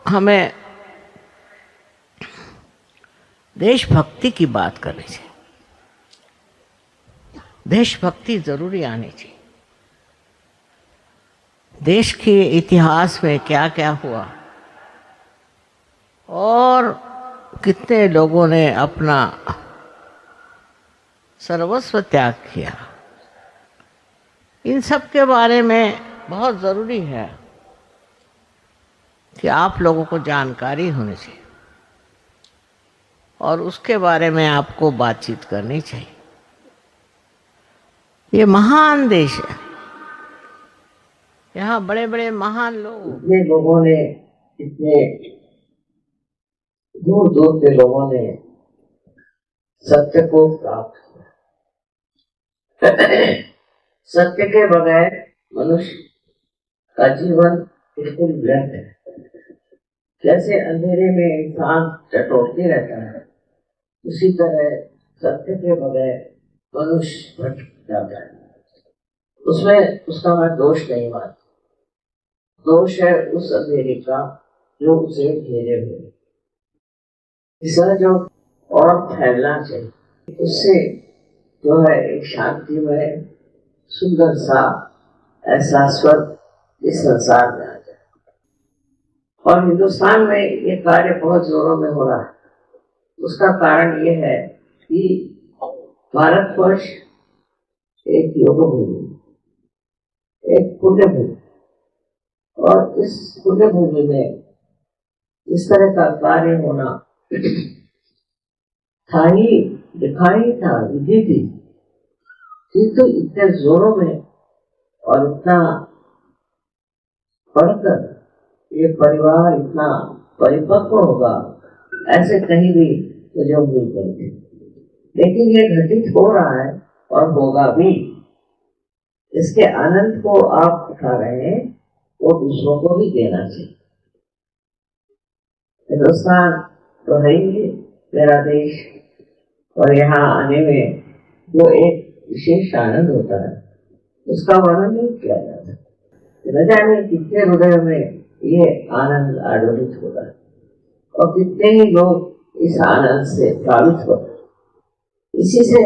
हमें देशभक्ति की बात करनी चाहिए। देशभक्ति जरूरी आनी चाहिए। देश के इतिहास में क्या क्या हुआ और कितने लोगों ने अपना सर्वस्व त्याग किया, इन सब के बारे में बहुत ज़रूरी है कि आप लोगों को जानकारी होनी चाहिए और उसके बारे में आपको बातचीत करनी चाहिए। ये महान देश है, यहाँ बड़े बड़े महान इतने लोगों ने, इतने दूर दूर के लोगों ने सत्य को प्राप्त किया। सत्य के बगैर मनुष्य का जीवन बिल्कुल व्यर्थ है। जैसे अंधेरे में इंसान टटोलते रहता है, उसी तरह सत्य के बगैर मनुष्य भटक जाता है। उसमें उसका मैं दोष नहीं मानता। दोष है उस अंधेरे का जो उसे घेरे हुए। इसका जो और फैलना चाहिए, उससे जो है एक शांतिमय सुंदर सा एहसासवत इस संसार में आ जाए। और हिंदुस्तान में ये कार्य बहुत जोरों में हो रहा है। उसका कारण ये है कि भारतवर्ष एक योग भूमि, एक पुण्य भूमि, और इस पुण्य भूमि में इस तरह का कार्य होना था ही, दिखाई था, विधि थी, किंतु इतने जोरों में और इतना पढ़कर ये परिवार इतना परिपक्व होगा, ऐसे कहीं भी मुझे उम्मीद नहीं थी। लेकिन ये घटित हो रहा है और होगा भी। इसके आनंद को आप उठा रहे हैं, वो दूसरों को भी देना चाहिए। हिंदुस्तान तो है ही मेरा देश, और यहाँ आने में जो एक विशेष आनंद होता है, उसका वर्णन नहीं किया जाता। न जाने कितने हृदय में ये आनंद आडोलित होता है और कितने ही लोग इस आनंद से प्रभावित होते हैं। इसी से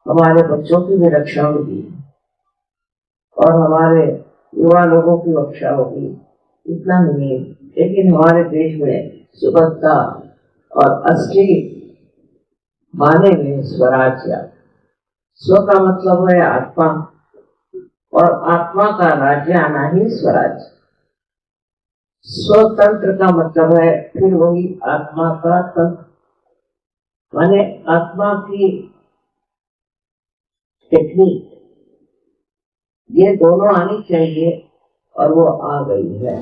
हमारे बच्चों की भी रक्षा होगी और हमारे युवा लोगों की रक्षा होगी। इतना नहीं, लेकिन हमारे देश में सुबहता और असली माने में स्वराज्य। स्व का मतलब है आत्मा, और आत्मा का राज्य आना ही स्वराज्य। स्वतंत्र का मतलब है फिर वही आत्मा का तंत्र, माने आत्मा की टेक्निक। ये दोनों आनी चाहिए और वो आ गई है।